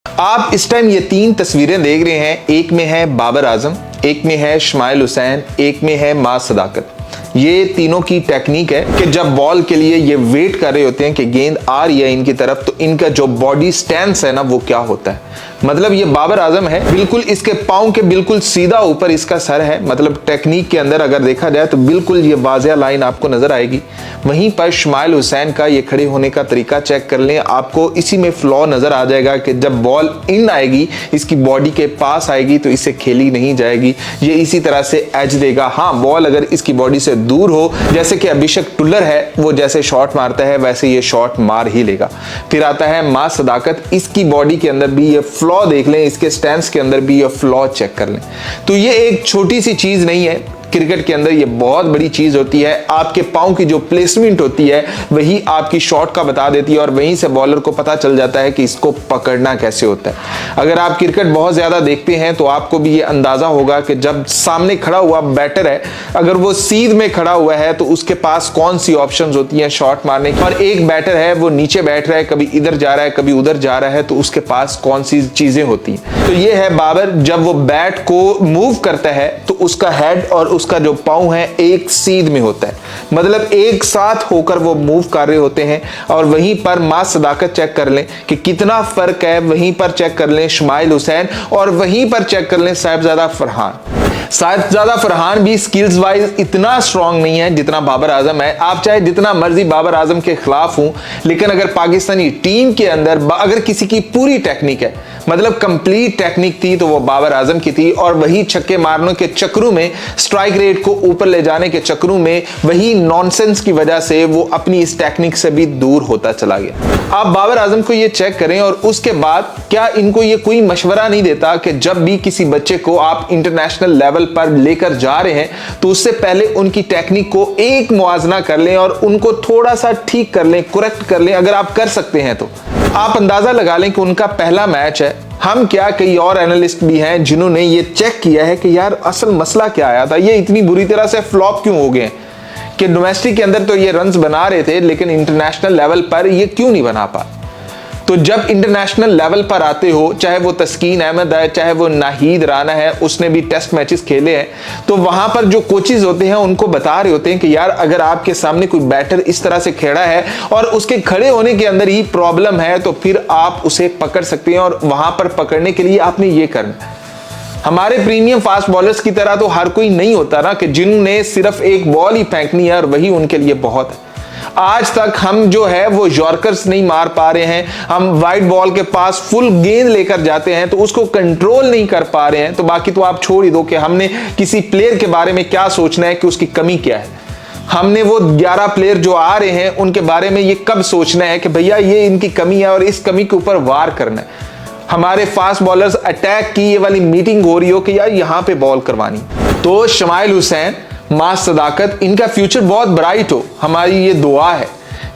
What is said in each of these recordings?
आप इस टाइम ये तीन तस्वीरें देख रहे हैं, एक में है बाबर आजम, एक में है इस्माइल हुसैन, एक में है माज सदाकत। ये तीनों की टेक्निक है कि जब बॉल के लिए ये वेट कर रहे होते हैं कि गेंद आ रही है इनकी तरफ, तो इनका जो बॉडी स्टैंस है ना वो क्या होता है। मतलब ये बाबर आजम है, बिल्कुल इसके पाँव के बिल्कुल सीधा ऊपर इसका सर है। मतलब टेक्निक के अंदर अगर देखा जाए तो बिल्कुल ये वाज़िया लाइन आपको नजर आएगी। वहीं पर इस्माइल हुसैन का ये खड़े होने का तरीका चेक कर लें, आपको इसी में फ्लॉ नजर आ जाएगा कि जब बॉल इन आएगी, इसकी बॉडी के पास आएगी तो इससे खेली नहीं जाएगी, ये इसी तरह से एज देगा। हाँ, बॉल अगर इसकी बॉडी से दूर हो, जैसे कि अभिषेक टुल्लर है, वो जैसे शॉट मारता है वैसे ये शॉट मार ही लेगा। फिर आता है माज सदाकत, इसकी बॉडी के अंदर भी ये फ्लॉ देख लें, इसके स्टैंस के अंदर भी ये फ्लॉ चेक कर लें। तो ये एक छोटी सी चीज नहीं है, क्रिकेट के अंदर ये बहुत बड़ी चीज होती है। आपके पाँव की जो प्लेसमेंट होती है वही आपकी शॉट का बता देती है और वहीं से बॉलर को पता चल जाता है कि इसको पकड़ना कैसे होता है। अगर आप क्रिकेट बहुत ज्यादा देखते हैं तो आपको भी ये अंदाजा होगा कि जब सामने खड़ा हुआ बैटर है, अगर वो सीध में खड़ा हुआ है तो उसके पास कौन सी ऑप्शंस होती हैं शॉट मारने की, और एक बैटर है वो नीचे बैठ रहा है, कभी इधर जा रहा है कभी उधर जा रहा है, तो उसके पास कौन सी चीजें होती हैं। तो ये है बाबर, जब वो बैट को मूव करता है तो उसका हेड और उसका जो पाँव है एक सीध में होता है, मतलब एक साथ होकर वो मूव कर रहे होते हैं। और वहीं पर माज सदाकत चेक कर लें कि कितना फर्क है, वहीं पर चेक कर लें इस्माइल हुसैन, और वहीं पर चेक कर लें साहिबजादा फरहान। साहिबजादा फरहान भी स्किल्स वाइज इतना स्ट्रांग नहीं है जितना बाबर आजम है। आप चाहे जितना मर्जी बाबर आजम के खिलाफ हूं, लेकिन अगर पाकिस्तानी टीम के अंदर अगर किसी की पूरी टेक्निक है, मतलब कंप्लीट टेक्निक थी, तो वो बाबर आजम की थी। और वही छक्के मारने के चक्रों में, स्ट्राइक रेट को ऊपर ले जाने के चक्रों में, वही नॉनसेंस की वजह से वो अपनी इस टेक्निक से भी दूर होता चला गया। आप बाबर आजम को ये चेक करें और उसके बाद क्या इनको ये कोई मशवरा नहीं देता कि जब भी किसी बच्चे को आप इंटरनेशनल लेवल पर लेकर जा रहे हैं तो उससे पहले उनकी टेक्निक को एक मुआजना कर लें और उनको थोड़ा सा ठीक कर लें, करेक्ट कर लें। अगर आप कर सकते हैं तो आप अंदाजा लगा लें कि उनका पहला मैच है। हम क्या, कई और एनालिस्ट भी हैं जिन्होंने ये चेक किया है कि यार असल मसला क्या आया था, ये इतनी बुरी तरह से फ्लॉप क्यों हो गए कि डोमेस्टिक के अंदर तो ये रन्स बना रहे थे लेकिन इंटरनेशनल लेवल पर ये क्यों नहीं बना पा। तो जब इंटरनेशनल लेवल पर आते हो, चाहे वो तस्कीन अहमद है, चाहे वो नाहिद राना है, उसने भी टेस्ट मैचेस खेले हैं, तो वहां पर जो कोचेज होते हैं उनको बता रहे होते हैं कि यार अगर आपके सामने कोई बैटर इस तरह से खड़ा है और उसके खड़े होने के अंदर ही प्रॉब्लम है तो फिर आप उसे पकड़ सकते हैं, और वहां पर पकड़ने के लिए आपने ये करना है। हमारे प्रीमियम फास्ट बॉलर्स की तरह तो हर कोई नहीं होता ना कि जिन्होंने सिर्फ एक बॉल ही फेंकनी है और वही उनके लिए बहुत है। आज तक हम जो है वो यॉर्कर्स नहीं मार पा रहे हैं, हम वाइड बॉल के पास फुल गेंद लेकर जाते हैं तो उसको कंट्रोल नहीं कर पा रहे हैं। तो बाकी तो आप छोड़ ही दो कि हमने किसी प्लेयर के बारे में क्या सोचना है कि उसकी कमी क्या है। हमने वो 11 प्लेयर जो आ रहे हैं उनके बारे में ये कब सोचना है कि भैया ये इनकी कमी है और इस कमी के ऊपर वार करना है। हमारे फास्ट बॉलर्स अटैक की ये वाली मीटिंग हो रही हो कि यार यहां पे बॉल करवानी। तो इस्माइल हुसैन, माज सदाकत, इनका फ्यूचर बहुत ब्राइट हो, हमारी ये दुआ है।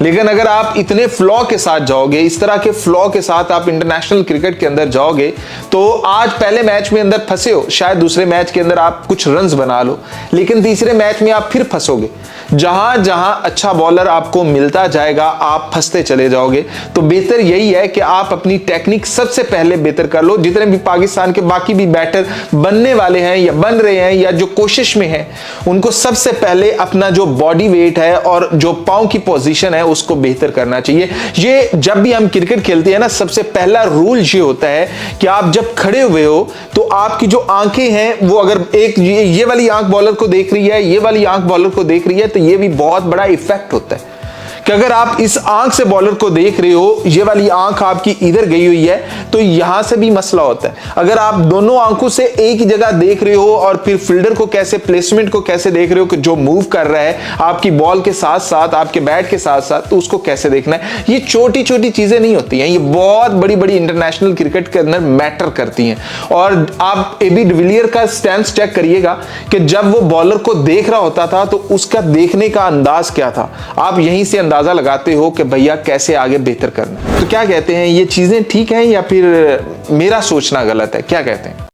लेकिन अगर आप इतने फ्लॉ के साथ जाओगे, इस तरह के फ्लॉ के साथ आप इंटरनेशनल क्रिकेट के अंदर जाओगे, तो आज पहले मैच में अंदर फंसे हो, शायद दूसरे मैच के अंदर आप कुछ रन्स बना लो, लेकिन तीसरे मैच में आप फिर फंसोगे। जहां जहां अच्छा बॉलर आपको मिलता जाएगा आप फंसते चले जाओगे। तो बेहतर यही है कि आप अपनी टेक्निक सबसे पहले बेहतर कर लो। जितने भी पाकिस्तान के बाकी भी बैटर बनने वाले हैं या बन रहे हैं या जो कोशिश में हैं, उनको सबसे पहले अपना जो बॉडी वेट है और जो पाँव की पोजीशन है उसको बेहतर करना चाहिए। ये जब भी हम क्रिकेट खेलते हैं ना, सबसे पहला रूल ये होता है कि आप जब खड़े हुए हो तो आपकी जो आंखें हैं वो अगर एक ये वाली आंख बॉलर को देख रही है, ये वाली आंख बॉलर को देख रही है, तो ये भी बहुत बड़ा इफेक्ट होता है कि अगर आप इस आंख से बॉलर को देख रहे हो, ये वाली आंख आपकी इधर गई हुई है, तो यहां से भी मसला होता है। अगर आप दोनों आंखों से एक ही जगह देख रहे हो और फिर फील्डर को कैसे, प्लेसमेंट को कैसे देख रहे हो कि जो मूव कर रहा है आपकी बॉल के साथ साथ, आपके बैट के साथ साथ, तो उसको कैसे देखना है। ये छोटी छोटी चीजें नहीं होती हैं, ये बहुत बड़ी बड़ी इंटरनेशनल क्रिकेट के अंदर मैटर करती हैं। और आप एबी डिविलियर का स्टैंस चेक करिएगा कि जब वो बॉलर को देख रहा होता था तो उसका देखने का अंदाज क्या था। आप यहीं से अंदाजा लगाते हो कि भैया कैसे आगे बेहतर करना। तो क्या कहते हैं, ये चीजें ठीक हैं या फिर मेरा सोचना गलत है, क्या कहते हैं?